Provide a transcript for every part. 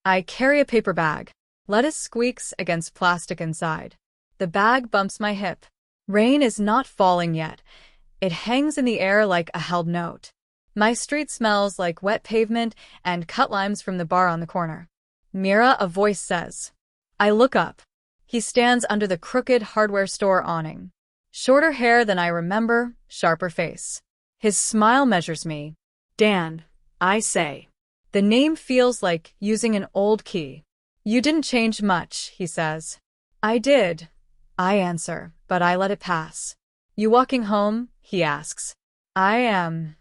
I carry a paper bag. Lettuce squeaks against plastic inside. The bag bumps my hip. Rain is not falling yet. It hangs in the air like a held note. My street smells like wet pavement and cut limes from the bar on the corner. Mira, a voice says. I look up. He stands under the crooked hardware store awning. Shorter hair than I remember, sharper face. His smile measures me. Dan, I say. The name feels like using an old key. You didn't change much, he says. I did, I answer, but I let it pass. You walking home? He asks. I am.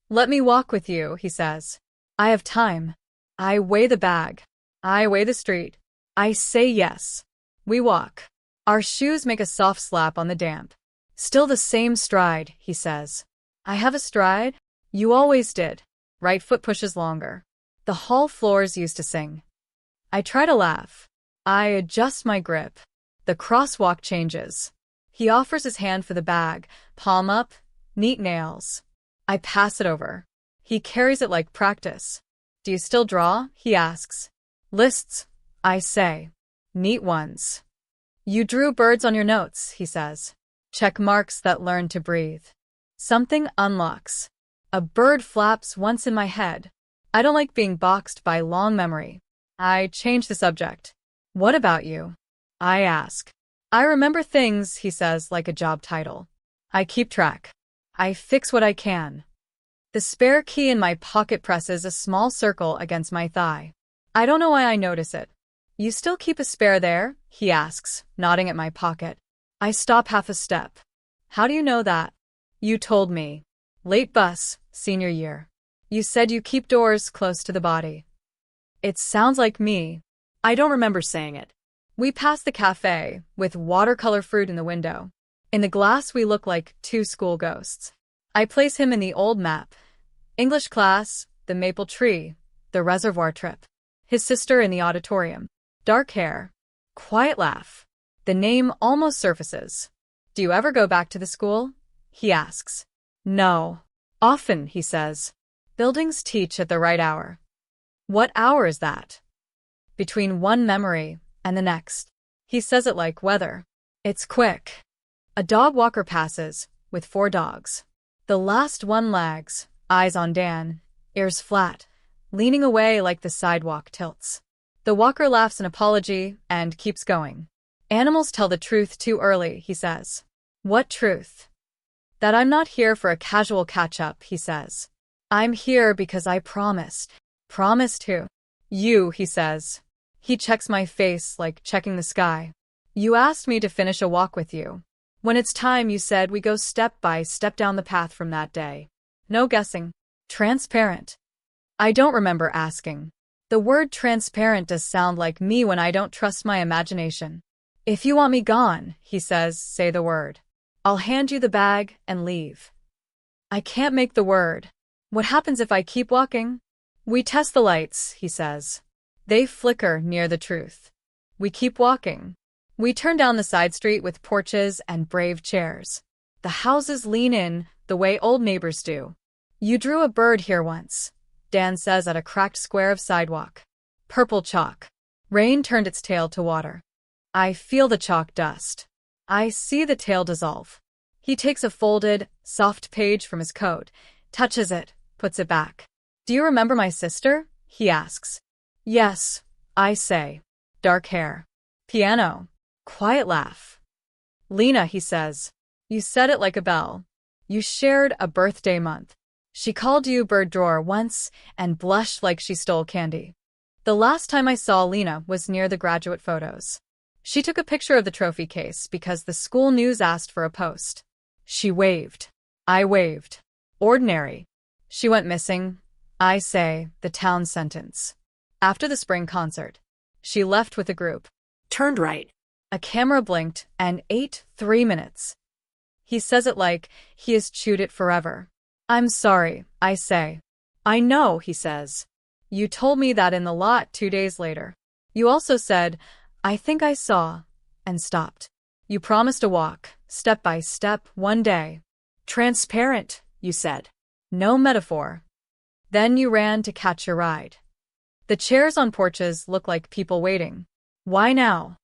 Let me walk with you, he says. I have time. I weigh the bag. I weigh the street. I say yes. We walk. Our shoes make a soft slap on the damp. Still the same stride, he says. I have a stride? You always did. Right foot pushes longer. The hall floors used to sing. I try to laugh. I adjust my grip. The crosswalk changes. He offers his hand for the bag, palm up, neat nails. I pass it over. He carries it like practice. Do you still draw? He asks. Lists, I say. Neat ones. You drew birds on your notes, he says. Check marks that learn to breathe. Something unlocks. A bird flaps once in my head. I don't like being boxed by long memory. I change the subject. What about you? I ask. I remember things, he says, like a job title. I keep track. I fix what I can. The spare key in my pocket presses a small circle against my thigh. I don't know why I notice it. You still keep a spare there? He asks, nodding at my pocket. I stop half a step. How do you know that? You told me. Late bus, senior year. You said you keep doors close to the body. It sounds like me. I don't remember saying it. We pass the cafe, with watercolor fruit in the window. In the glass we look like two school ghosts. I place him in the old map. English class, the maple tree, the reservoir trip. His sister in the auditorium. Dark hair. Quiet laugh. The name almost surfaces. Do you ever go back to the school? He asks. No. Often, he says. Buildings teach at the right hour. What hour is that? Between one memory and the next. He says it like weather. It's quick. A dog walker passes, with 4 dogs. The last one lags, eyes on Dan, ears flat, leaning away like the sidewalk tilts. The walker laughs an apology and keeps going. Animals tell the truth too early, he says. What truth? That I'm not here for a casual catch-up, he says. I'm here because I promised. Promised who? You, he says. He checks my face like checking the sky. You asked me to finish a walk with you. When it's time, you said we go step by step down the path from that day. No guessing. Transparent. I don't remember asking. The word transparent does sound like me when I don't trust my imagination. If you want me gone, he says, say the word. I'll hand you the bag and leave. I can't make the word. What happens if I keep walking? We test the lights, he says. They flicker near the truth. We keep walking. We turn down the side street with porches and brave chairs. The houses lean in the way old neighbors do. You drew a bird here once, Dan says at a cracked square of sidewalk. Purple chalk. Rain turned its tail to water. I feel the chalk dust. I see the tail dissolve. He takes a folded, soft page from his coat, touches it, puts it back. Do you remember my sister? He asks. Yes, I say. Dark hair. Piano. Quiet laugh. Lena, he says. You said it like a bell. You shared a birthday month. She called you bird drawer once and blushed like she stole candy. The last time I saw Lena was near the graduate photos. She took a picture of the trophy case because the school news asked for a post. She waved. I waved. Ordinary. She went missing. I say, the town sentence. After the spring concert. She left with a group. Turned right. A camera blinked and ate 3 minutes. He says it like he has chewed it forever. I'm sorry, I say. I know, he says. You told me that in the lot 2 days later. You also said, I think I saw, and stopped. You promised a walk, step by step, one day. Transparent, you said. No metaphor. Then you ran to catch your ride. The chairs on porches look like people waiting. Why now?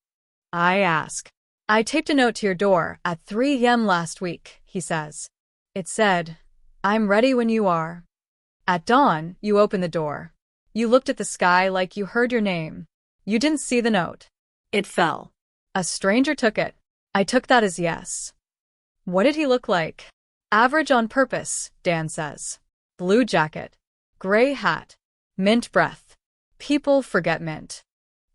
I ask. I taped a note to your door at 3 a.m. last week, he says. It said, I'm ready when you are. At dawn, you opened the door. You looked at the sky like you heard your name. You didn't see the note. It fell. A stranger took it. I took that as yes. What did he look like? Average on purpose, Dan says. Blue jacket. Gray hat. Mint breath. People forget mint.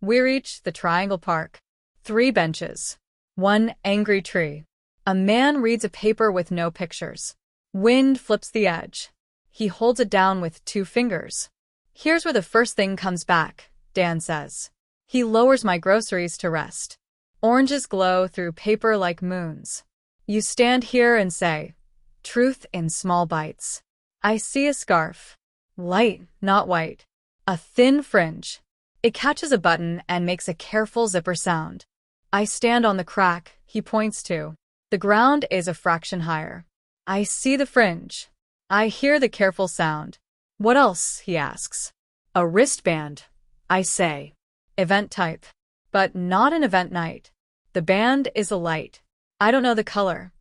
We reach the Triangle Park. 3 benches. 1 angry tree. A man reads a paper with no pictures. Wind flips the edge. He holds it down with 2 fingers. Here's where the first thing comes back, Dan says. He lowers my groceries to rest. Oranges glow through paper like moons. You stand here and say, truth in small bites. I see a scarf. Light, not white. A thin fringe. It catches a button and makes a careful zipper sound. I stand on the crack he points to. The ground is a fraction higher. I see the fringe. I hear the careful sound. What else? He asks. A wristband, I say. Event type. But not an event night. The band is a light. I don't know the color.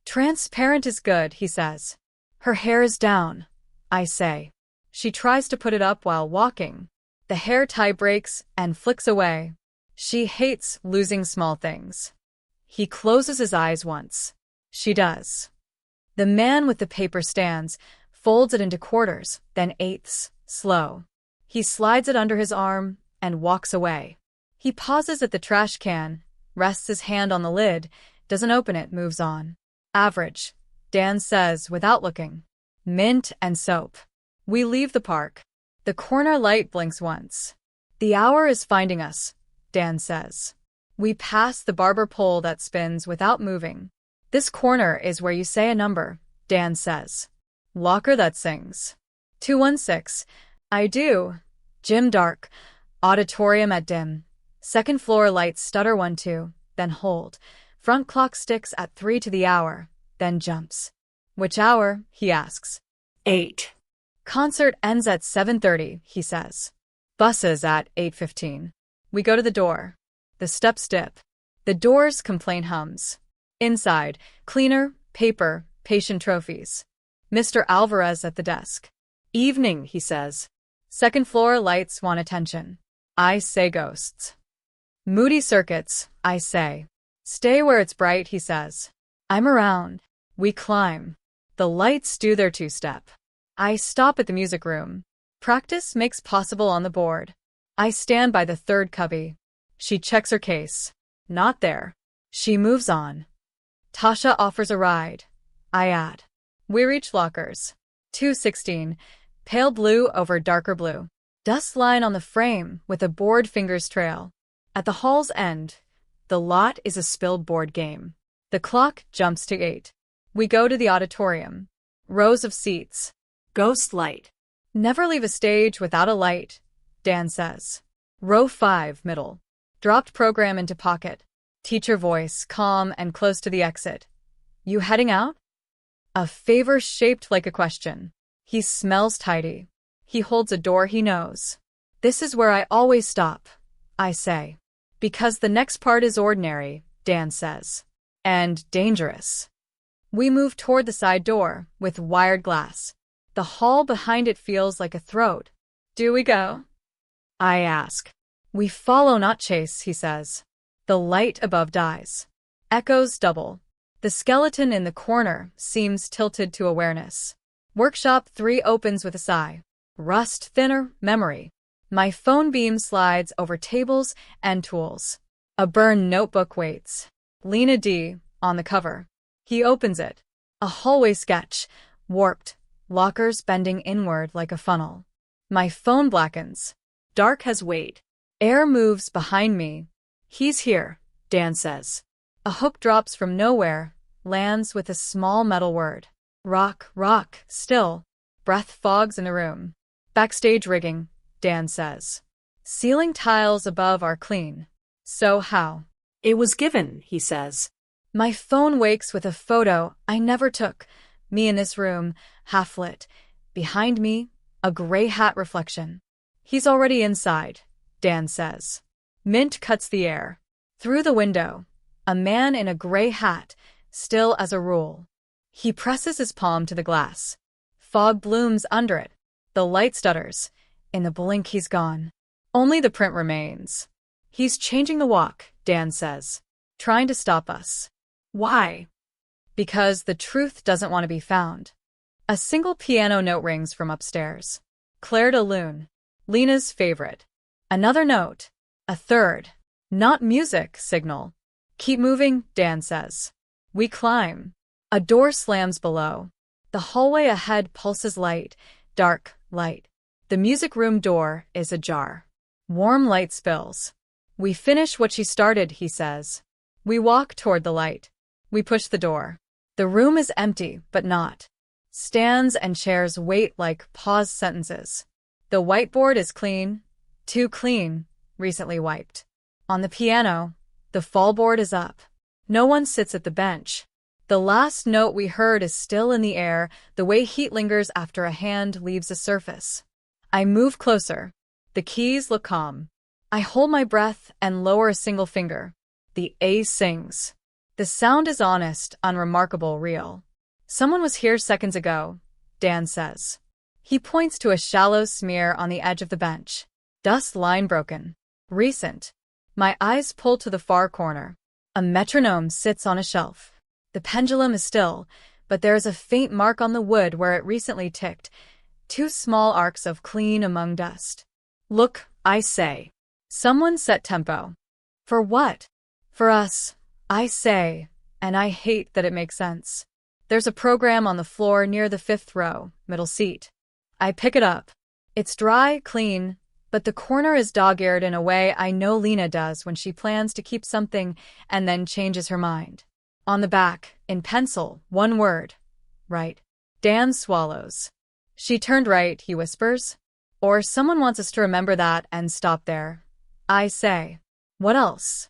Transparent is good, he says. Her hair is down, I say. She tries to put it up while walking. The hair tie breaks and flicks away. She hates losing small things. He closes his eyes once. She does. The man with the paper stands, folds it into quarters, then eighths, slow. He slides it under his arm and walks away. He pauses at the trash can, rests his hand on the lid, doesn't open it, moves on. Average, Dan says without looking. Mint and soap. We leave the park. The corner light blinks once. The hour is finding us, Dan says. We pass the barber pole that spins without moving. This corner is where you say a number, Dan says. Locker that sings. 216. I do. Gym dark. Auditorium at dim. Second floor lights stutter 1-2, then hold. Front clock sticks at 3 to the hour, then jumps. Which hour? He asks. 8. Concert ends at 7:30, he says. Buses at 8:15. We go to the door. The steps dip. The door's complaint hums. Inside, cleaner, paper, patient trophies. Mr. Alvarez at the desk. Evening, he says. Second floor lights want attention. I say ghosts. Moody circuits, I say. Stay where it's bright, he says. I'm around. We climb. The lights do their 2-step. I stop at the music room. Practice makes possible on the board. I stand by the 3rd cubby. She checks her case. Not there. She moves on. Tasha offers a ride. I add. We reach lockers. 216. Pale blue over darker blue. Dust line on the frame with a board fingers trail. At the hall's end, the lot is a spilled board game. The clock jumps to 8. We go to the auditorium. Rows of seats. Ghost light. Never leave a stage without a light, Dan says. Row 5, middle. Dropped program into pocket. Teacher voice, calm and close to the exit. You heading out? A favor shaped like a question. He smells tidy. He holds a door he knows. This is where I always stop, I say. Because the next part is ordinary, Dan says. And dangerous. We move toward the side door, with wired glass. The hall behind it feels like a throat. Do we go? I ask. We follow, not chase, he says. The light above dies. Echoes double. The skeleton in the corner seems tilted to awareness. Workshop 3 opens with a sigh. Rust thinner, memory. My phone beam slides over tables and tools. A burned notebook waits. Lena D. on the cover. He opens it. A hallway sketch, warped, lockers bending inward like a funnel. My phone blackens. Dark has weight. Air moves behind me. He's here, Dan says. A hook drops from nowhere, lands with a small metal word. Rock, rock, still. Breath fogs in the room. Backstage rigging, Dan says. Ceiling tiles above are clean. So how? It was given, he says. My phone wakes with a photo I never took. Me in this room, half lit. Behind me, a gray hat reflection. He's already inside, Dan says. Mint cuts the air. Through the window, a man in a gray hat, still as a rule. He presses his palm to the glass. Fog blooms under it. The light stutters. In the blink, he's gone. Only the print remains. He's changing the walk, Dan says. Trying to stop us. Why? Because the truth doesn't want to be found. A single piano note rings from upstairs. Claire de Lune. Lena's favorite. Another note. A third. Not music signal. Keep moving, Dan says. We climb. A door slams below. The hallway ahead pulses light, dark light. The music room door is ajar. Warm light spills. We finish what she started, he says. We walk toward the light. We push the door. The room is empty, but not. Stands and chairs wait like paused sentences. The whiteboard is clean. Too clean, recently wiped. On the piano, the fallboard is up. No one sits at the bench. The last note we heard is still in the air, the way heat lingers after a hand leaves a surface. I move closer. The keys look calm. I hold my breath and lower a single finger. The A sings. The sound is honest, unremarkable, real. Someone was here seconds ago, Dan says. He points to a shallow smear on the edge of the bench. Dust line broken. Recent. My eyes pull to the far corner. A metronome sits on a shelf. The pendulum is still, but there is a faint mark on the wood where it recently ticked. 2 small arcs of clean among dust. Look, I say. Someone set tempo. For what? For us, I say, and I hate that it makes sense. There's a program on the floor near the 5th row, middle seat. I pick it up. It's dry, clean, but the corner is dog-eared in a way I know Lena does when she plans to keep something and then changes her mind. On the back, in pencil, one word. Right. Dan swallows. She turned right, he whispers. Or someone wants us to remember that and stop there. I say. What else?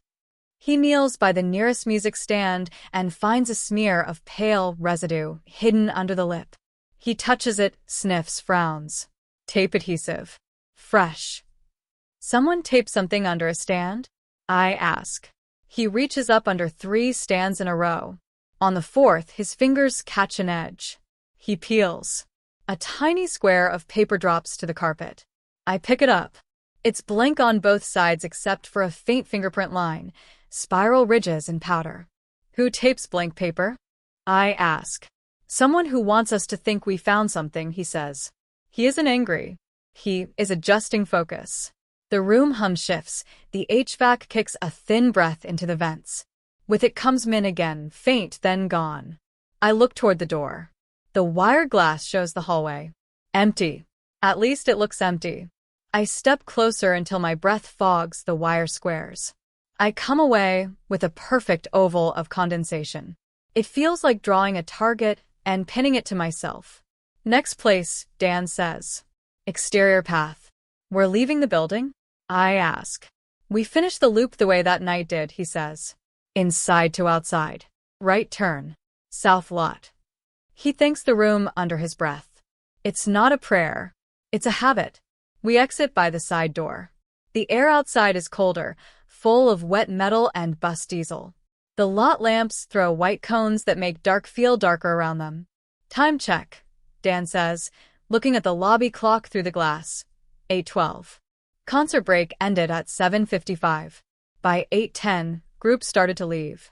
He kneels by the nearest music stand and finds a smear of pale residue hidden under the lip. He touches it, sniffs, frowns. Tape adhesive. Fresh. Someone taped something under a stand? I ask. He reaches up under 3 stands in a row. On the 4th, his fingers catch an edge. He peels. A tiny square of paper drops to the carpet. I pick it up. It's blank on both sides except for a faint fingerprint line, spiral ridges and powder. Who tapes blank paper? I ask. Someone who wants us to think we found something, he says. He isn't angry. He is adjusting focus. The room hum shifts. The HVAC kicks a thin breath into the vents. With it comes Min again, faint, then gone. I look toward the door. The wire glass shows the hallway. Empty. At least it looks empty. I step closer until my breath fogs the wire squares. I come away with a perfect oval of condensation. It feels like drawing a target and pinning it to myself. Next place, Dan says. Exterior path. We're leaving the building? I ask. We finish the loop the way that night did, he says. Inside to outside. Right turn. South lot. He thanks the room under his breath. It's not a prayer. It's a habit. We exit by the side door. The air outside is colder, full of wet metal and bus diesel. The lot lamps throw white cones that make dark feel darker around them. Time check, Dan says, looking at the lobby clock through the glass. 8:12. Concert break ended at 7:55. By 8:10, group started to leave.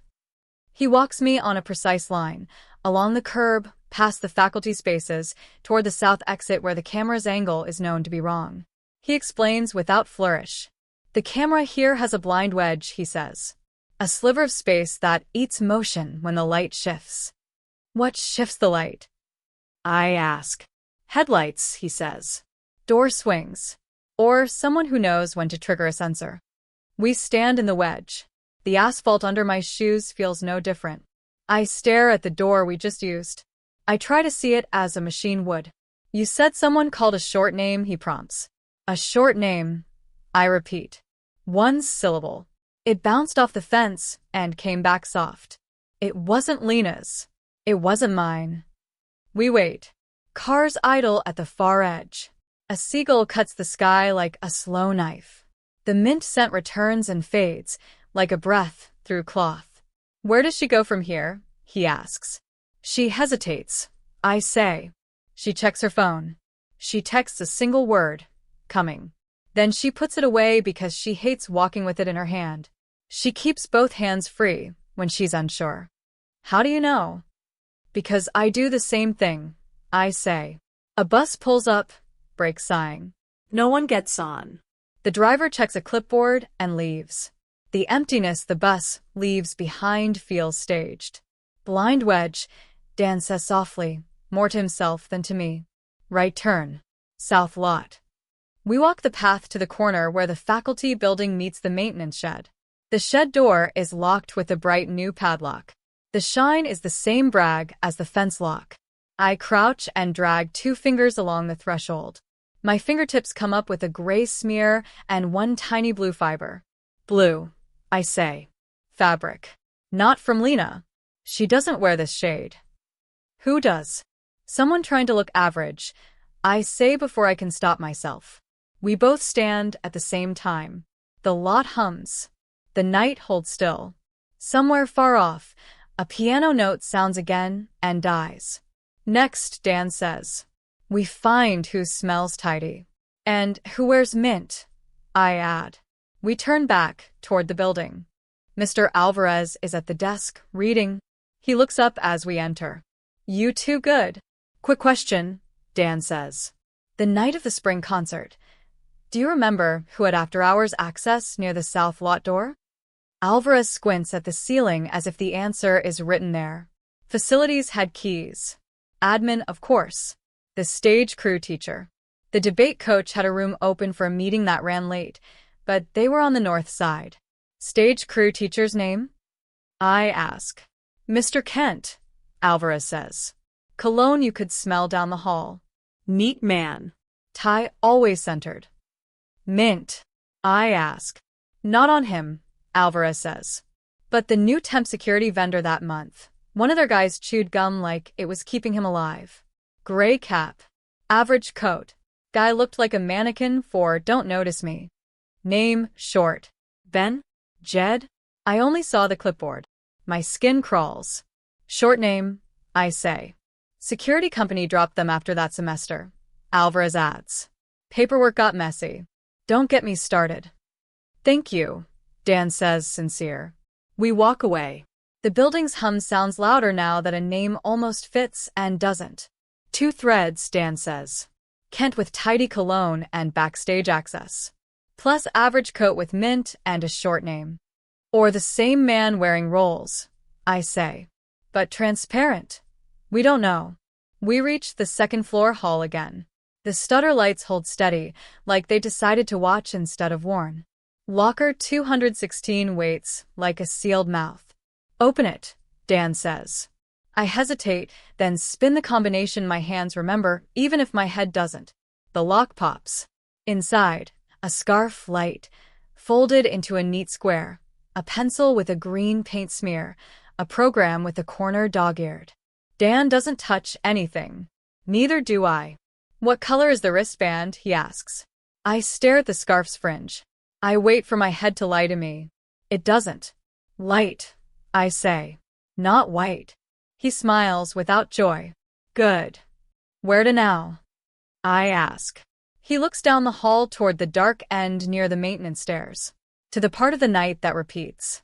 He walks me on a precise line, along the curb, past the faculty spaces, toward the south exit where the camera's angle is known to be wrong. He explains without flourish. The camera here has a blind wedge, he says. A sliver of space that eats motion when the light shifts. What shifts the light? I ask. Headlights, he says. Door swings. Or someone who knows when to trigger a sensor. We stand in the wedge. The asphalt under my shoes feels no different. I stare at the door we just used. I try to see it as a machine would. You said someone called a short name, he prompts. A short name. I repeat. 1 syllable. It bounced off the fence and came back soft. It wasn't Lena's. It wasn't mine. We wait. Cars idle at the far edge. A seagull cuts the sky like a slow knife. The mint scent returns and fades, like a breath through cloth. Where does she go from here? He asks. She hesitates. I say. She checks her phone. She texts a single word, coming. Then she puts it away because she hates walking with it in her hand. She keeps both hands free when she's unsure. How do you know? Because I do the same thing, I say. A bus pulls up, brakes sighing. No one gets on. The driver checks a clipboard and leaves. The emptiness the bus leaves behind feels staged. Blind wedge, Dan says softly, more to himself than to me. Right turn. South lot. We walk the path to the corner where the faculty building meets the maintenance shed. The shed door is locked with a bright new padlock. The shine is the same brag as the fence lock. I crouch and drag 2 fingers along the threshold. My fingertips come up with a gray smear and one tiny blue fiber. Blue, I say. Fabric. Not from Lena. She doesn't wear this shade. Who does? Someone trying to look average, I say before I can stop myself. We both stand at the same time. The lot hums. The night holds still. Somewhere far off, a piano note sounds again and dies. Next, Dan says. We find who smells tidy. And who wears mint, I add. We turn back toward the building. Mr. Alvarez is at the desk, reading. He looks up as we enter. You too good. Quick question, Dan says. The night of the spring concert. Do you remember who had after-hours access near the south lot door? Alvarez squints at the ceiling as if the answer is written there. Facilities had keys. Admin, of course. The stage crew teacher. The debate coach had a room open for a meeting that ran late, but they were on the north side. Stage crew teacher's name? I ask. Mr. Kent, Alvarez says. Cologne you could smell down the hall. Neat man. Tie always centered. Mint, I ask. Not on him, Alvarez says. But the new temp security vendor that month. One of their guys chewed gum like it was keeping him alive. Gray cap. Average coat. Guy looked like a mannequin for Don't Notice Me. Name, short. Ben? Jed? I only saw the clipboard. My skin crawls. Short name, I say. Security company dropped them after that semester. Alvarez adds. Paperwork got messy. Don't get me started. Thank you, Dan says, sincere. We walk away. The building's hum sounds louder now that a name almost fits and doesn't. 2 threads, Dan says. Kent with tidy cologne and backstage access. Plus average coat with mint and a short name. Or the same man wearing rolls, I say. But transparent. We don't know. We reach the second-floor hall again. The stutter lights hold steady, like they decided to watch instead of warn. Locker 216 waits like a sealed mouth. Open it, Dan says. I hesitate, then spin the combination my hands remember, even if my head doesn't. The lock pops. Inside, a scarf light, folded into a neat square, a pencil with a green paint smear, a program with a corner dog-eared. Dan doesn't touch anything. Neither do I. What color is the wristband? He asks. I stare at the scarf's fringe. I wait for my head to lie to me. It doesn't. Light, I say. Not white. He smiles without joy. Good. Where to now? I ask. He looks down the hall toward the dark end near the maintenance stairs, to the part of the night that repeats.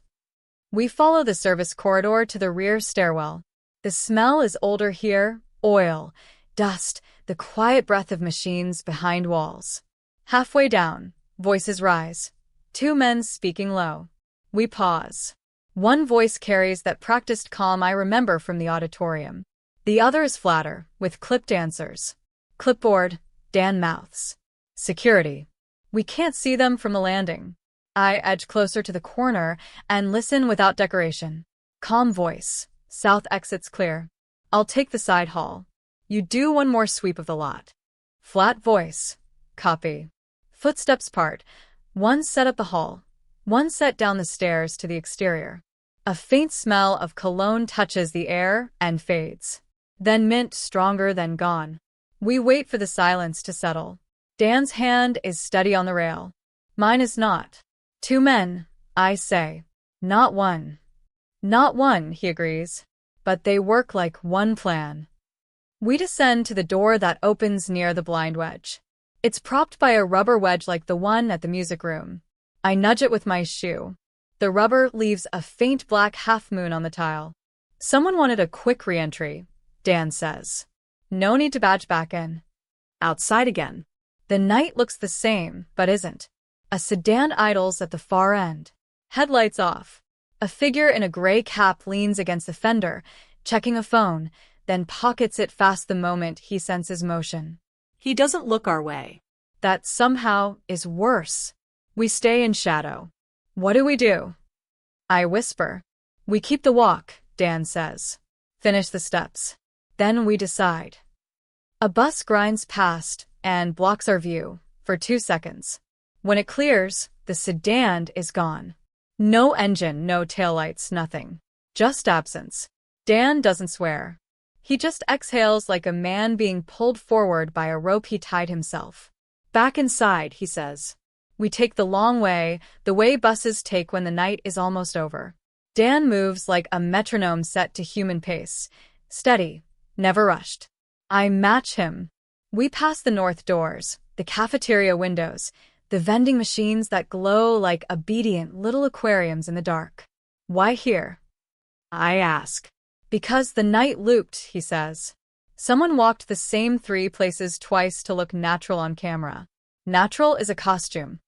We follow the service corridor to the rear stairwell. The smell is older here, oil, dust, the quiet breath of machines behind walls. Halfway down, voices rise. 2 men speaking low. We pause. One voice carries that practiced calm I remember from the auditorium. The other is flatter, with clipped answers. Clipboard, Dan mouths. Security. We can't see them from the landing. I edge closer to the corner and listen without decoration. Calm voice. South exit's clear. I'll take the side hall. You do one more sweep of the lot. Flat voice. Copy. Footsteps part. One set up the hall. One set down the stairs to the exterior. A faint smell of cologne touches the air and fades. Then mint stronger than gone. We wait for the silence to settle. Dan's hand is steady on the rail. Mine is not. 2 men, I say. Not one. Not one, he agrees. But they work like one plan. We descend to the door that opens near the blind wedge. It's propped by a rubber wedge like the one at the music room. I nudge it with my shoe. The rubber leaves a faint black half-moon on the tile. Someone wanted a quick re-entry, Dan says. No need to badge back in. Outside again. The night looks the same, but isn't. A sedan idles at the far end. Headlights off. A figure in a gray cap leans against the fender, checking a phone, then pockets it fast the moment he senses motion. He doesn't look our way. That somehow is worse. We stay in shadow. What do? I whisper. We keep the walk, Dan says. Finish the steps. Then we decide. A bus grinds past and blocks our view for 2 seconds. When it clears, the sedan is gone. No engine, no taillights, nothing. Just absence. Dan doesn't swear. He just exhales like a man being pulled forward by a rope he tied himself. Back inside, he says. We take the long way, the way buses take when the night is almost over. Dan moves like a metronome set to human pace. Steady, never rushed. I match him. We pass the north doors, the cafeteria windows, the vending machines that glow like obedient little aquariums in the dark. Why here? I ask. Because the night looped, he says. Someone walked the same 3 places twice to look natural on camera. Natural is a costume.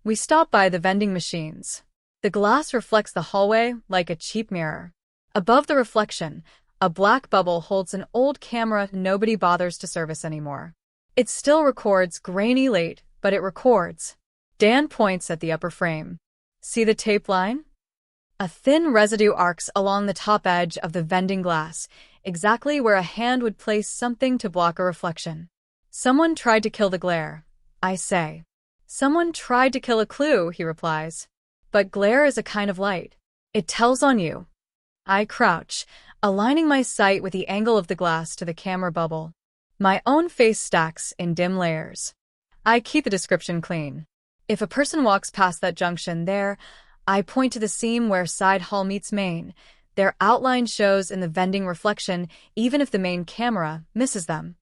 We stop by the vending machines. The glass reflects the hallway like a cheap mirror. Above the reflection, a black bubble holds an old camera nobody bothers to service anymore. It still records grainy late, but it records. Dan points at the upper frame. See the tape line? A thin residue arcs along the top edge of the vending glass, exactly where a hand would place something to block a reflection. Someone tried to kill the glare, I say. Someone tried to kill a clue, he replies. But glare is a kind of light. It tells on you. I crouch, aligning my sight with the angle of the glass to the camera bubble. My own face stacks in dim layers. I keep the description clean. If a person walks past that junction there, I point to the seam where side hall meets main. Their outline shows in the vending reflection, even if the main camera misses them.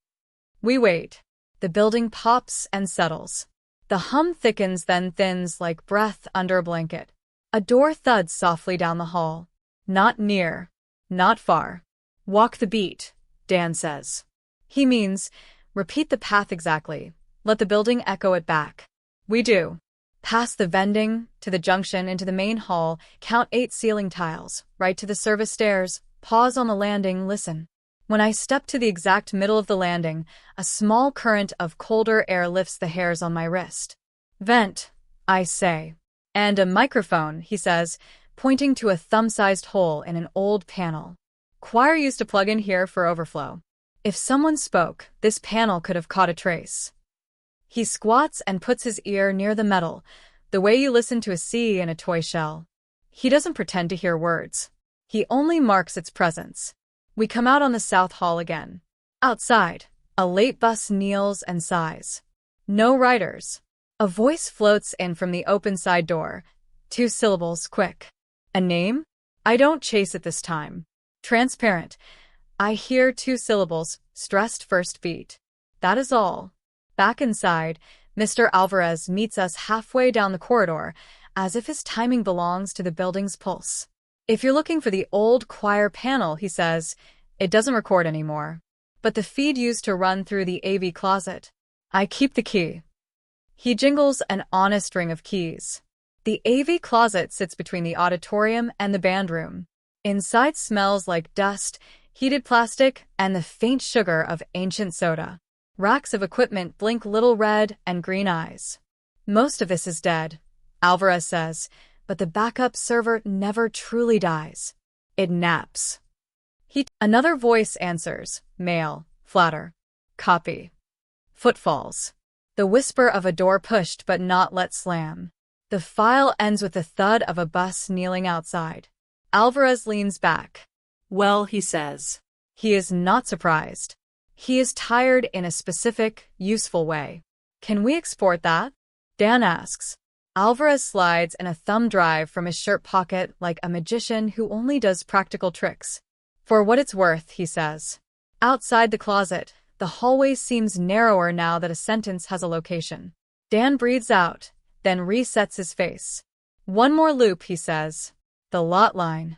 We wait. The building pops and settles. The hum thickens then thins like breath under a blanket. A door thuds softly down the hall. Not near. Not far. Walk the beat, Dan says. He means, repeat the path exactly. Let the building echo it back. We do. Past the vending, to the junction, into the main hall, count 8 ceiling tiles, right to the service stairs, pause on the landing, listen. When I step to the exact middle of the landing, a small current of colder air lifts the hairs on my wrist. Vent, I say. And a microphone, he says, pointing to a thumb-sized hole in an old panel. Choir used to plug in here for overflow. If someone spoke, this panel could have caught a trace. He squats and puts his ear near the metal, the way you listen to a C in a toy shell. He doesn't pretend to hear words. He only marks its presence. We come out on the south hall again. Outside, a late bus kneels and sighs. No riders. A voice floats in from the open side door. 2 syllables, quick. A name? I don't chase it this time. Transparent. I hear 2 syllables, stressed first beat. That is all. Back inside, Mr. Alvarez meets us halfway down the corridor, as if his timing belongs to the building's pulse. If you're looking for the old choir panel, he says, it doesn't record anymore. But the feed used to run through the AV closet. I keep the key. He jingles an honest ring of keys. The AV closet sits between the auditorium and the band room. Inside smells like dust, heated plastic, and the faint sugar of ancient soda. Racks of equipment blink little red and green eyes. Most of this is dead, Alvarez says, but the backup server never truly dies. It naps. Another voice answers, male, flatter. Copy. Footfalls. The whisper of a door pushed but not let slam. The file ends with the thud of a bus kneeling outside. Alvarez leans back. Well, he says. He is not surprised. He is tired in a specific, useful way. Can we export that? Dan asks. Alvarez slides in a thumb drive from his shirt pocket like a magician who only does practical tricks. For what it's worth, he says. Outside the closet, the hallway seems narrower now that a sentence has a location. Dan breathes out, then resets his face. One more loop, he says. The lot line.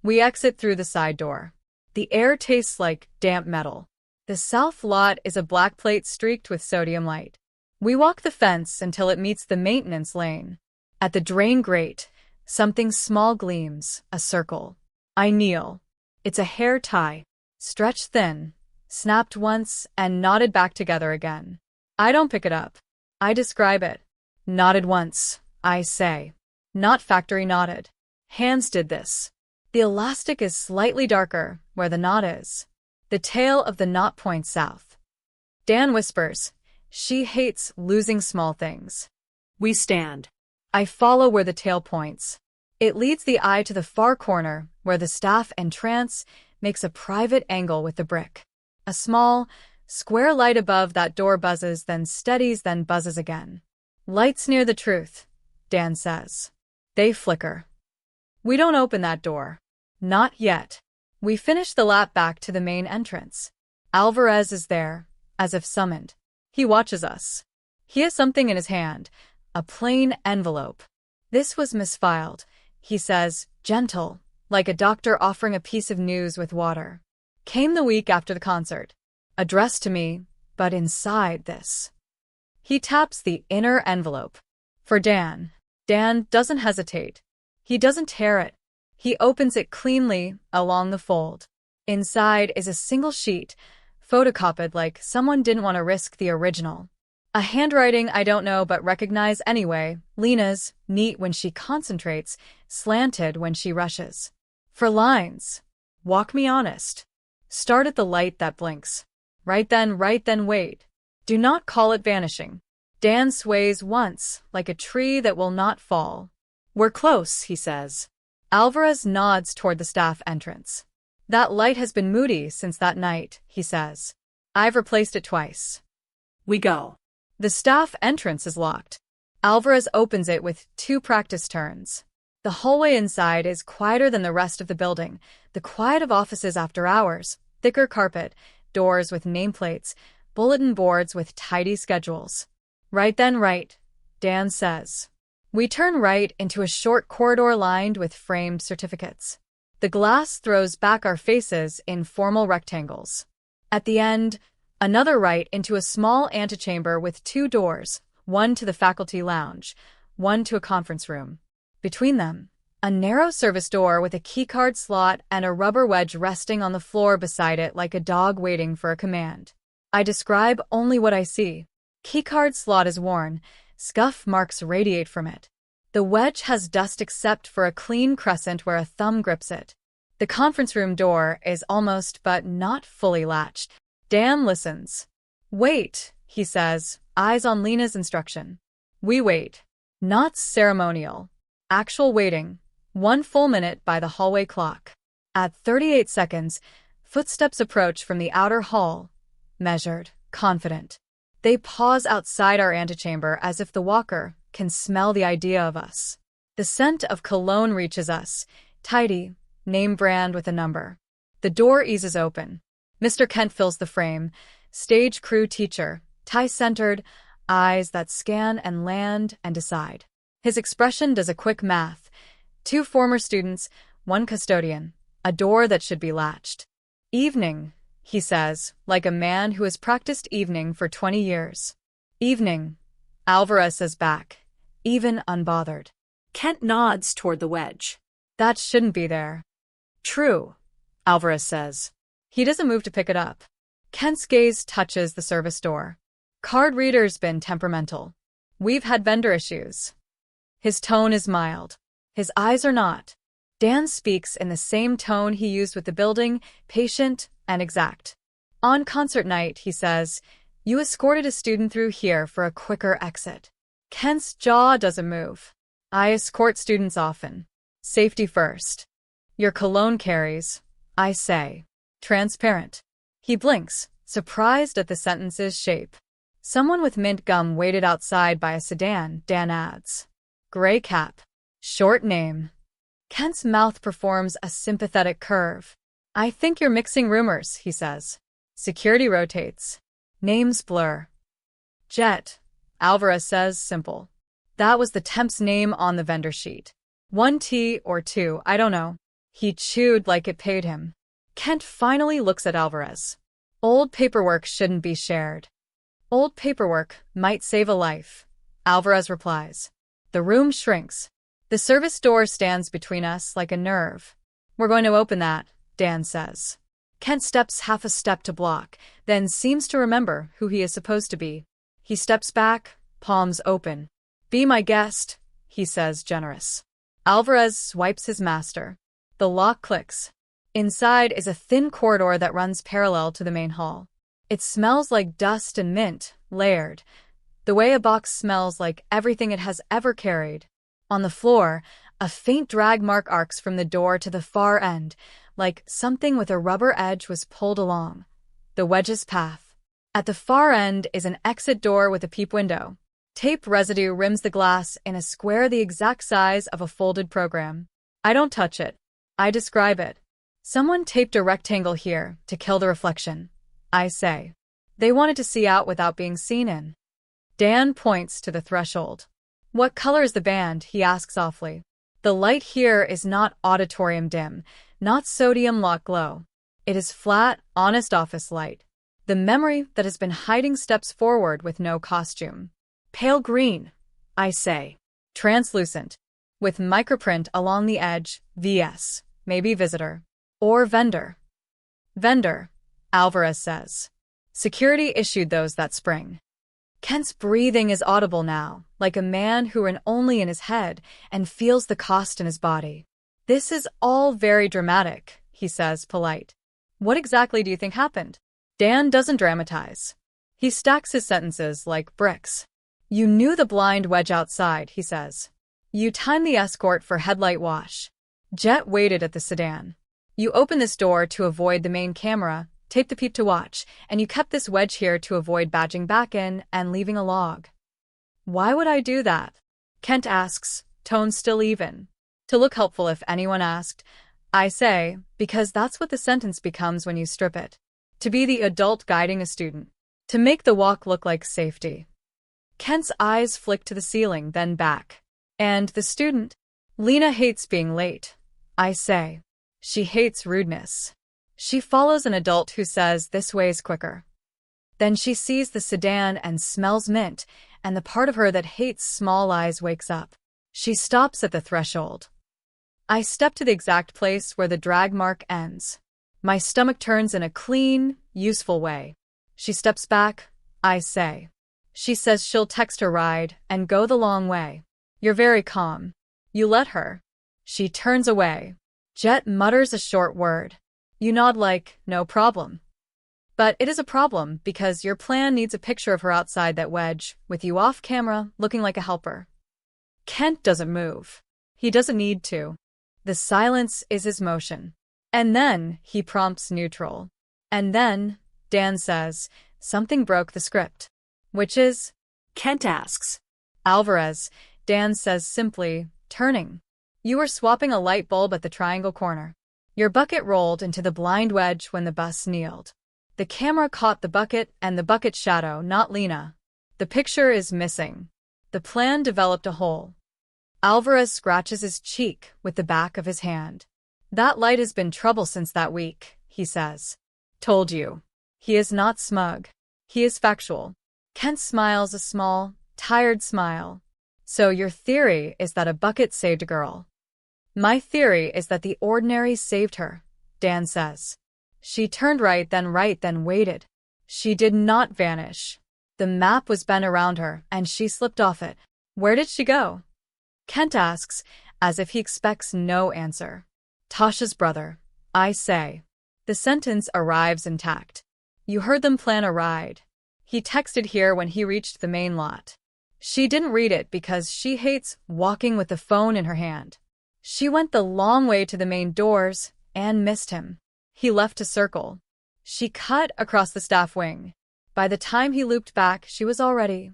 We exit through the side door. The air tastes like damp metal. The south lot is a black plate streaked with sodium light. We walk the fence until it meets the maintenance lane. At the drain grate, something small gleams, a circle. I kneel. It's a hair tie, stretched thin, snapped once, and knotted back together again. I don't pick it up. I describe it. Knotted once, I say. Not factory knotted. Hands did this. The elastic is slightly darker where the knot is. The tail of the knot points south. Dan whispers, she hates losing small things. We stand. I follow where the tail points. It leads the eye to the far corner where the staff entrance makes a private angle with the brick. A small, square light above that door buzzes, then steadies, then buzzes again. Lights near the truth, Dan says. They flicker. We don't open that door. Not yet. We finish the lap back to the main entrance. Alvarez is there, as if summoned. He watches us. He has something in his hand, a plain envelope. This was misfiled, he says, gentle, like a doctor offering a piece of news with water. Came the week after the concert. Addressed to me, but inside this. He taps the inner envelope. For Dan. Dan doesn't hesitate. He doesn't tear it. He opens it cleanly along the fold. Inside is a single sheet, photocopied like someone didn't want to risk the original. A handwriting I don't know but recognize anyway, Lena's, neat when she concentrates, slanted when she rushes. For lines. Walk me honest. Start at the light that blinks. Right then, wait. Do not call it vanishing. Dan sways once, like a tree that will not fall. We're close, he says. Alvarez nods toward the staff entrance. That light has been moody since that night, he says. I've replaced it twice. We go. The staff entrance is locked. Alvarez opens it with 2 practice turns. The hallway inside is quieter than the rest of the building, the quiet of offices after hours, thicker carpet, doors with nameplates, bulletin boards with tidy schedules. Right then, Dan says. We turn right into a short corridor lined with framed certificates. The glass throws back our faces in formal rectangles. At the end, another right into a small antechamber with 2 doors, one to the faculty lounge, one to a conference room. Between them, a narrow service door with a keycard slot and a rubber wedge resting on the floor beside it like a dog waiting for a command. I describe only what I see. Keycard slot is worn, scuff marks radiate from it. The wedge has dust except for a clean crescent where a thumb grips it. The conference room door is almost but not fully latched. Dan listens. Wait, he says, eyes on Lena's instruction. We wait. Not ceremonial. Actual waiting. 1 full minute by the hallway clock. At 38 seconds, footsteps approach from the outer hall. Measured, confident. They pause outside our antechamber as if the walker can smell the idea of us. The scent of cologne reaches us, tidy, name brand with a number. The door eases open. Mr. Kent fills the frame, stage crew teacher, tie-centered, eyes that scan and land and decide. His expression does a quick math. 2 former students, 1 custodian, a door that should be latched. Evening, he says, like a man who has practiced evening for 20 years. Evening. Alvarez says back, even unbothered. Kent nods toward the wedge. That shouldn't be there. True, Alvarez says. He doesn't move to pick it up. Kent's gaze touches the service door. Card reader's been temperamental. We've had vendor issues. His tone is mild. His eyes are not. Dan speaks in the same tone he used with the building, patient and exact. On concert night, he says, you escorted a student through here for a quicker exit. Kent's jaw doesn't move. I escort students often. Safety first. Your cologne carries, I say. Transparent. He blinks, surprised at the sentence's shape. Someone with mint gum waited outside by a sedan, Dan adds. Gray cap. Short name. Kent's mouth performs a sympathetic curve. I think you're mixing rumors, he says. Security rotates. Names blur. Jet. Alvarez says, simple. That was the temp's name on the vendor sheet. 1T or 2, I don't know. He chewed like it paid him. Kent finally looks at Alvarez. Old paperwork shouldn't be shared. Old paperwork might save a life, Alvarez replies. The room shrinks. The service door stands between us like a nerve. We're going to open that, Dan says. Kent steps half a step to block, then seems to remember who he is supposed to be. He steps back, palms open. Be my guest, he says, generous. Alvarez swipes his master. The lock clicks. Inside is a thin corridor that runs parallel to the main hall. It smells like dust and mint, layered, the way a box smells like everything it has ever carried. On the floor, a faint drag mark arcs from the door to the far end, like something with a rubber edge was pulled along. The wedge's path. At the far end is an exit door with a peep window. Tape residue rims the glass in a square the exact size of a folded program. I don't touch it. I describe it. Someone taped a rectangle here to kill the reflection. I say. They wanted to see out without being seen in. Dan points to the threshold. What color is the band? He asks softly. The light here is not auditorium dim, not sodium lock glow. It is flat, honest office light. The memory that has been hiding steps forward with no costume. Pale green, I say. Translucent. With microprint along the edge, VS, maybe visitor. Or vendor. Vendor, Alvarez says. Security issued those that spring. Kent's breathing is audible now, like a man who ran only in his head and feels the cost in his body. This is all very dramatic, he says, polite. What exactly do you think happened? Dan doesn't dramatize. He stacks his sentences like bricks. You knew the blind wedge outside, he says. You timed the escort for headlight wash. Jet waited at the sedan. You opened this door to avoid the main camera, taped the peep to watch, and you kept this wedge here to avoid badging back in and leaving a log. Why would I do that? Kent asks, tone still even. To look helpful if anyone asked. I say, because that's what the sentence becomes when you strip it. To be the adult guiding a student. To make the walk look like safety. Kent's eyes flick to the ceiling, then back. And the student? Lena hates being late. I say. She hates rudeness. She follows an adult who says this way's quicker. Then she sees the sedan and smells mint, and the part of her that hates small eyes wakes up. She stops at the threshold. I step to the exact place where the drag mark ends. My stomach turns in a clean, useful way. She steps back, I say. She says she'll text her ride and go the long way. You're very calm. You let her. She turns away. Jet mutters a short word. You nod like, no problem. But it is a problem because your plan needs a picture of her outside that wedge, with you off camera, looking like a helper. Kent doesn't move. He doesn't need to. The silence is his motion. And then he prompts neutral. And then, Dan says, something broke the script. Which is? Kent asks. Alvarez, Dan says simply, turning. You were swapping a light bulb at the triangle corner. Your bucket rolled into the blind wedge when the bus kneeled. The camera caught the bucket and the bucket's shadow, not Lena. The picture is missing. The plan developed a hole. Alvarez scratches his cheek with the back of his hand. That light has been trouble since that week, he says. Told you. He is not smug. He is factual. Kent smiles a small, tired smile. So your theory is that a bucket saved a girl. My theory is that the ordinary saved her, Dan says. She turned right, then waited. She did not vanish. The map was bent around her, and she slipped off it. Where did she go? Kent asks, as if he expects no answer. Tasha's brother, I say. The sentence arrives intact. You heard them plan a ride. He texted here when he reached the main lot. She didn't read it because she hates walking with the phone in her hand. She went the long way to the main doors and missed him. He left to circle. She cut across the staff wing. By the time he looped back, she was already.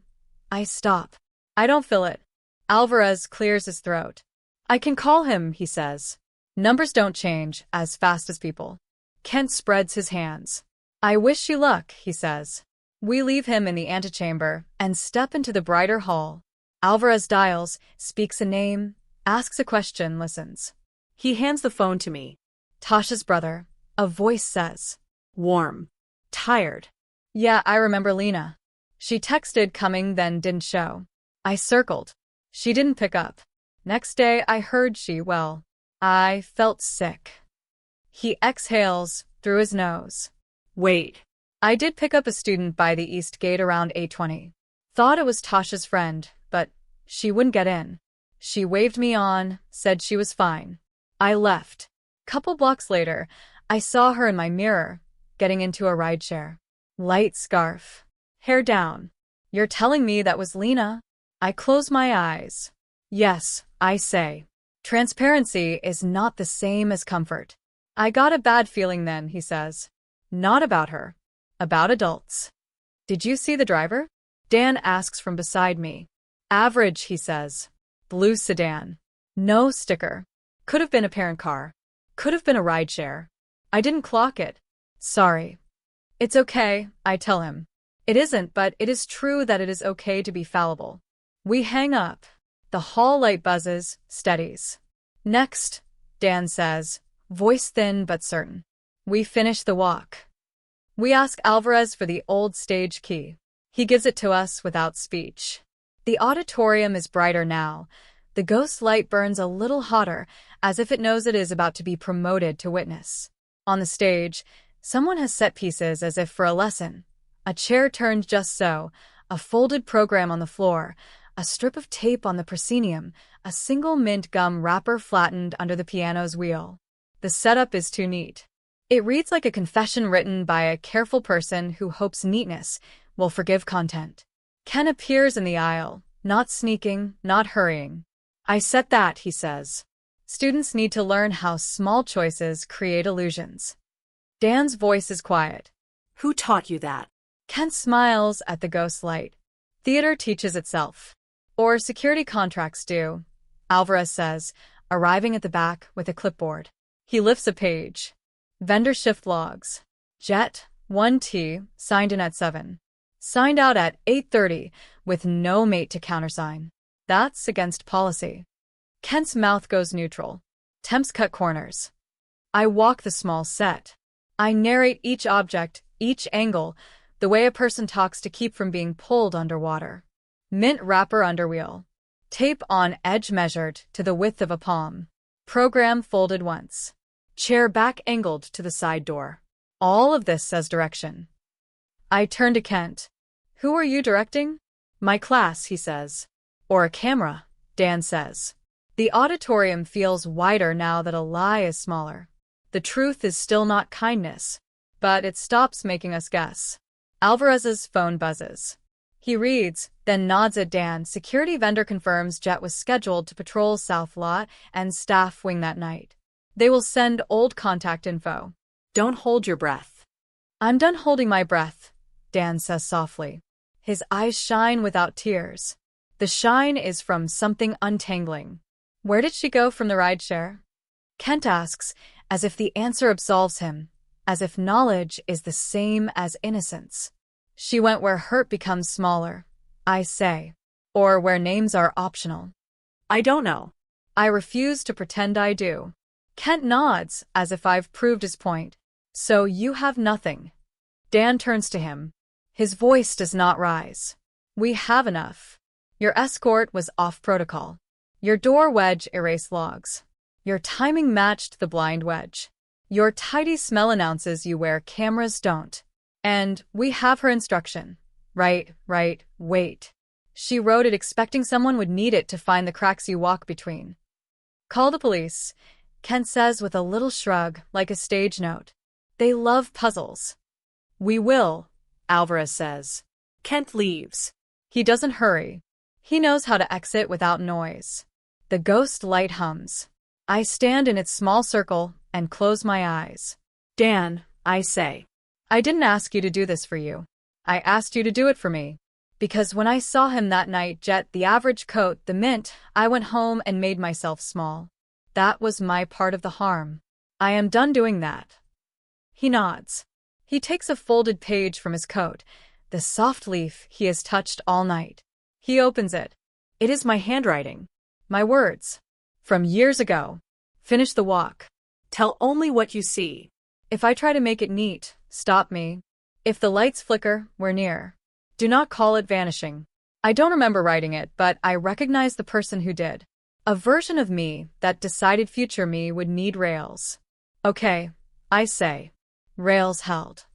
I stop. I don't feel it. Alvarez clears his throat. I can call him, he says. Numbers don't change as fast as people. Kent spreads his hands. I wish you luck, he says. We leave him in the antechamber and step into the brighter hall. Alvarez dials, speaks a name, asks a question, listens. He hands the phone to me. Tasha's brother. A voice says. Warm. Tired. Yeah, I remember Lena. She texted coming then didn't show. I circled. She didn't pick up. Next day I heard I felt sick. He exhales through his nose. Wait. I did pick up a student by the east gate around 8:20. Thought it was Tasha's friend, but she wouldn't get in. She waved me on, said she was fine. I left. Couple blocks later, I saw her in my mirror, getting into a rideshare. Light scarf. Hair down. You're telling me that was Lena? I close my eyes. Yes, I say. Transparency is not the same as comfort. I got a bad feeling then, he says. Not about her. About adults. Did you see the driver? Dan asks from beside me. Average, he says. Blue sedan. No sticker. Could have been a parent car. Could have been a rideshare. I didn't clock it. Sorry. It's okay, I tell him. It isn't, but it is true that it is okay to be fallible. We hang up. The hall light buzzes, steadies. Next, Dan says, voice thin but certain. We finish the walk. We ask Alvarez for the old stage key. He gives it to us without speech. The auditorium is brighter now. The ghost light burns a little hotter, as if it knows it is about to be promoted to witness. On the stage, someone has set pieces as if for a lesson. A chair turned just so, a folded program on the floor, a strip of tape on the proscenium, a single mint gum wrapper flattened under the piano's wheel. The setup is too neat. It reads like a confession written by a careful person who hopes neatness will forgive content. Ken appears in the aisle, not sneaking, not hurrying. I set that, he says. Students need to learn how small choices create illusions. Dan's voice is quiet. Who taught you that? Ken smiles at the ghost light. Theater teaches itself. Or security contracts do, Alvarez says, arriving at the back with a clipboard. He lifts a page. Vendor shift logs. Jet, 1T, signed in at 7. Signed out at 8:30, with no mate to countersign. That's against policy. Kent's mouth goes neutral. Temps cut corners. I walk the small set. I narrate each object, each angle, the way a person talks to keep from being pulled underwater. Mint wrapper underwheel. Tape on edge measured to the width of a palm. Program folded once. Chair back angled to the side door. All of this says direction. I turn to Kent. Who are you directing? My class, he says. Or a camera, Dan says. The auditorium feels wider now that a lie is smaller. The truth is still not kindness, but it stops making us guess. Alvarez's phone buzzes. He reads, then nods at Dan. Security vendor confirms Jet was scheduled to patrol South Lot and staff wing that night. They will send old contact info. Don't hold your breath. I'm done holding my breath, Dan says softly. His eyes shine without tears. The shine is from something untangling. Where did she go from the rideshare? Kent asks, as if the answer absolves him, as if knowledge is the same as innocence. She went where hurt becomes smaller, I say, or where names are optional. I don't know. I refuse to pretend I do. Kent nods, as if I've proved his point. So you have nothing. Dan turns to him. His voice does not rise. We have enough. Your escort was off protocol. Your door wedge erased logs. Your timing matched the blind wedge. Your tidy smell announces you where cameras don't. And we have her instruction. Right, wait. She wrote it expecting someone would need it to find the cracks you walk between. Call the police, Kent says with a little shrug, like a stage note. They love puzzles. We will, Alvarez says. Kent leaves. He doesn't hurry. He knows how to exit without noise. The ghost light hums. I stand in its small circle and close my eyes. Dan, I say. I didn't ask you to do this for you. I asked you to do it for me. Because when I saw him that night jet the average coat, the mint, I went home and made myself small. That was my part of the harm. I am done doing that. He nods. He takes a folded page from his coat, the soft leaf he has touched all night. He opens it. It is my handwriting. My words. From years ago. Finish the walk. Tell only what you see. If I try to make it neat, stop me. If the lights flicker, we're near. Do not call it vanishing. I don't remember writing it, but I recognize the person who did. A version of me that decided future me would need rails. Okay, I say. Rails held.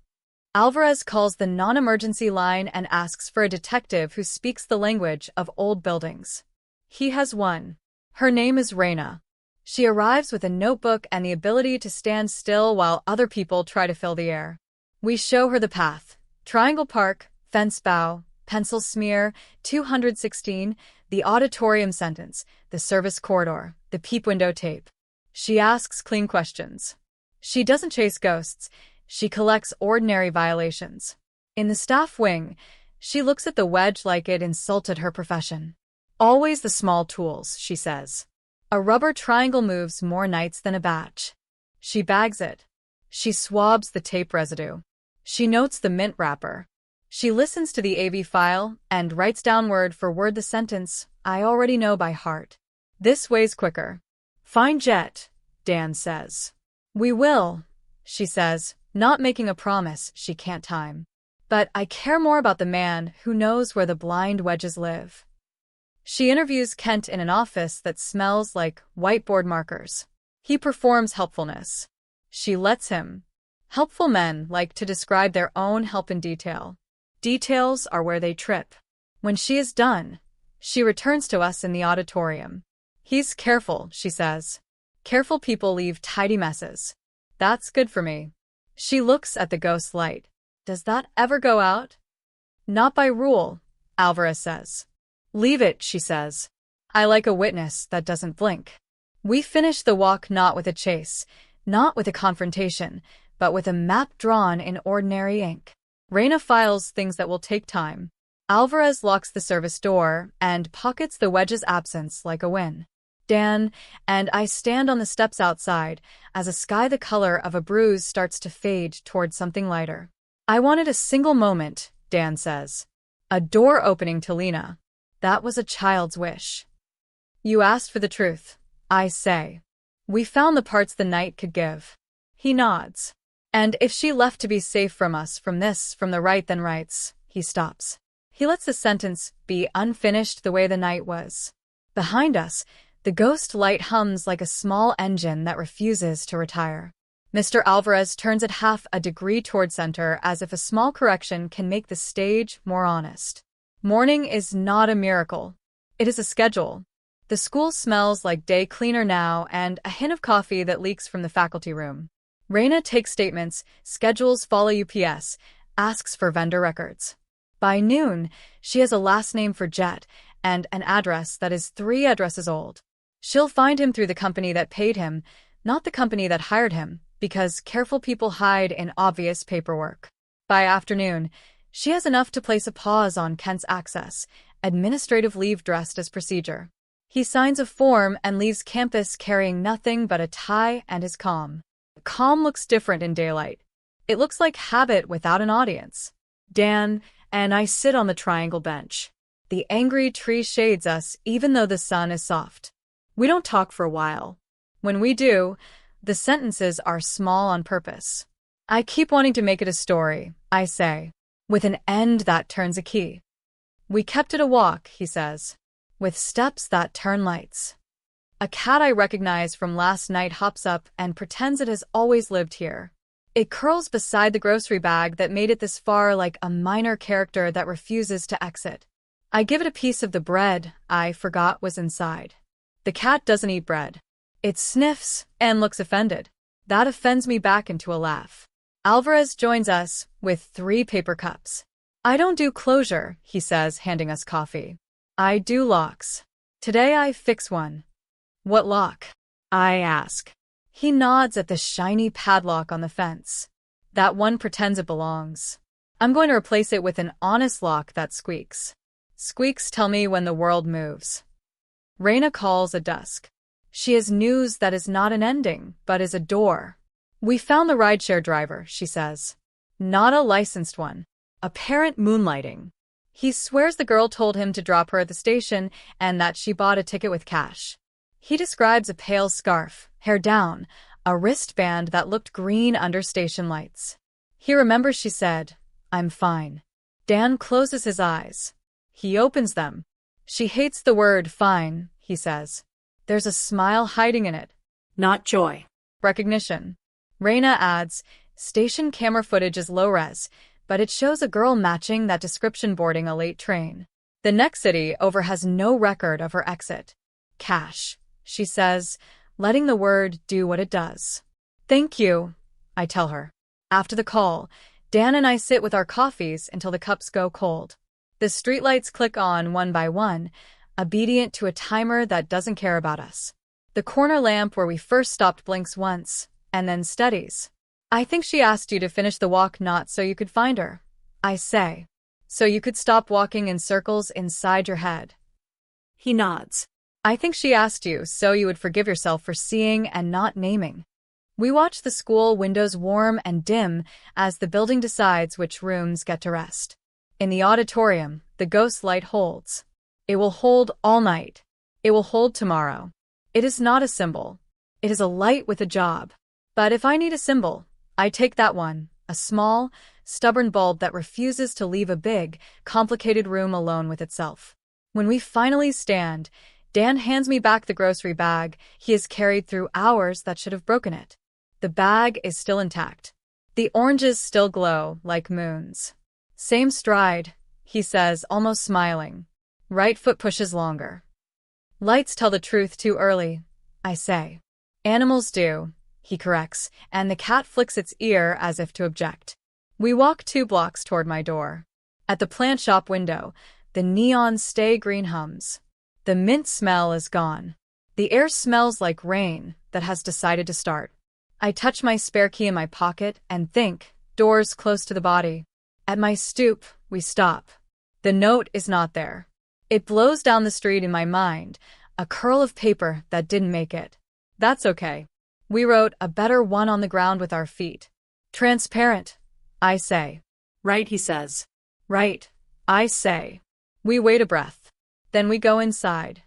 Alvarez calls the non-emergency line and asks for a detective who speaks the language of old buildings. He has one. Her name is Reina. She arrives with a notebook and the ability to stand still while other people try to fill the air. We show her the path. Triangle Park, fence bow, pencil smear, 216, the auditorium sentence, the service corridor, the peep window tape. She asks clean questions. She doesn't chase ghosts. She collects ordinary violations. In the staff wing, she looks at the wedge like it insulted her profession. Always the small tools, she says. A rubber triangle moves more nights than a batch. She bags it. She swabs the tape residue. She notes the mint wrapper. She listens to the AV file and writes down word for word the sentence I already know by heart. This way's quicker. Fine jet, Dan says. We will, she says, not making a promise she can't time. But I care more about the man who knows where the blind wedges live. She interviews Kent in an office that smells like whiteboard markers. He performs helpfulness. She lets him. Helpful men like to describe their own help in detail. Details are where they trip. When she is done, she returns to us in the auditorium. He's careful, she says. Careful people leave tidy messes. That's good for me. She looks at the ghost light. Does that ever go out? Not by rule, Alvarez says. Leave it, she says. I like a witness that doesn't blink. We finish the walk not with a chase, not with a confrontation, but with a map drawn in ordinary ink. Reina files things that will take time. Alvarez locks the service door and pockets the wedge's absence like a win. Dan and I stand on the steps outside as a sky the color of a bruise starts to fade toward something lighter. I wanted a single moment, Dan says. A door opening to Lena. That was a child's wish. You asked for the truth, I say. We found the parts the night could give. He nods. And if she left to be safe from us, from the right then writes, he stops. He lets the sentence be unfinished the way the night was. Behind us, the ghost light hums like a small engine that refuses to retire. Mr. Alvarez turns it half a degree toward center as if a small correction can make the stage more honest. Morning is not a miracle. It is a schedule. The school smells like day cleaner now and a hint of coffee that leaks from the faculty room. Reina takes statements, schedules follow UPS, asks for vendor records. By noon, she has a last name for Jet and an address that is 3 addresses old. She'll find him through the company that paid him, not the company that hired him, because careful people hide in obvious paperwork. By afternoon, she has enough to place a pause on Kent's access, administrative leave dressed as procedure. He signs a form and leaves campus carrying nothing but a tie and his calm. Calm looks different in daylight. It looks like habit without an audience. Dan and I sit on the triangle bench. The angry tree shades us even though the sun is soft. We don't talk for a while. When we do, the sentences are small on purpose. I keep wanting to make it a story, I say, with an end that turns a key. We kept it a walk, he says, with steps that turn lights. A cat I recognize from last night hops up and pretends it has always lived here. It curls beside the grocery bag that made it this far like a minor character that refuses to exit. I give it a piece of the bread I forgot was inside. The cat doesn't eat bread. It sniffs and looks offended. That offends me back into a laugh. Alvarez joins us with 3 paper cups. I don't do closure, he says, handing us coffee. I do locks. Today I fix one. What lock? I ask. He nods at the shiny padlock on the fence. That one pretends it belongs. I'm going to replace it with an honest lock that squeaks. Squeaks tell me when the world moves. Raina calls at dusk. She has news that is not an ending, but is a door. We found the rideshare driver, she says. Not a licensed one. Apparent moonlighting. He swears the girl told him to drop her at the station and that she bought a ticket with cash. He describes a pale scarf, hair down, a wristband that looked green under station lights. He remembers she said, "I'm fine." Dan closes his eyes. He opens them. She hates the word fine, he says. There's a smile hiding in it. Not joy. Recognition. Raina adds, station camera footage is low-res, but it shows a girl matching that description boarding a late train. The next city over has no record of her exit. Cash, she says, letting the word do what it does. Thank you, I tell her. After the call, Dan and I sit with our coffees until the cups go cold. The streetlights click on one by one, obedient to a timer that doesn't care about us. The corner lamp where we first stopped blinks once, and then steadies. I think she asked you to finish the walk not so you could find her, I say. So you could stop walking in circles inside your head. He nods. I think she asked you so you would forgive yourself for seeing and not naming. We watch the school windows warm and dim as the building decides which rooms get to rest. In the auditorium, the ghost light holds. It will hold all night. It will hold tomorrow. It is not a symbol. It is a light with a job. But if I need a symbol, I take that one, a small, stubborn bulb that refuses to leave a big, complicated room alone with itself. When we finally stand, Dan hands me back the grocery bag he has carried through hours that should have broken it. The bag is still intact. The oranges still glow like moons. Same stride, he says, almost smiling. Right foot pushes longer. Lights tell the truth too early, I say. Animals do, he corrects, and the cat flicks its ear as if to object. We walk 2 blocks toward my door. At the plant shop window, the neon stay green hums. The mint smell is gone. The air smells like rain that has decided to start. I touch my spare key in my pocket and think, doors close to the body. At my stoop, we stop. The note is not there. It blows down the street in my mind, a curl of paper that didn't make it. That's okay. We wrote a better one on the ground with our feet. Transparent, I say. Right, he says. Right, I say. We wait a breath. Then we go inside.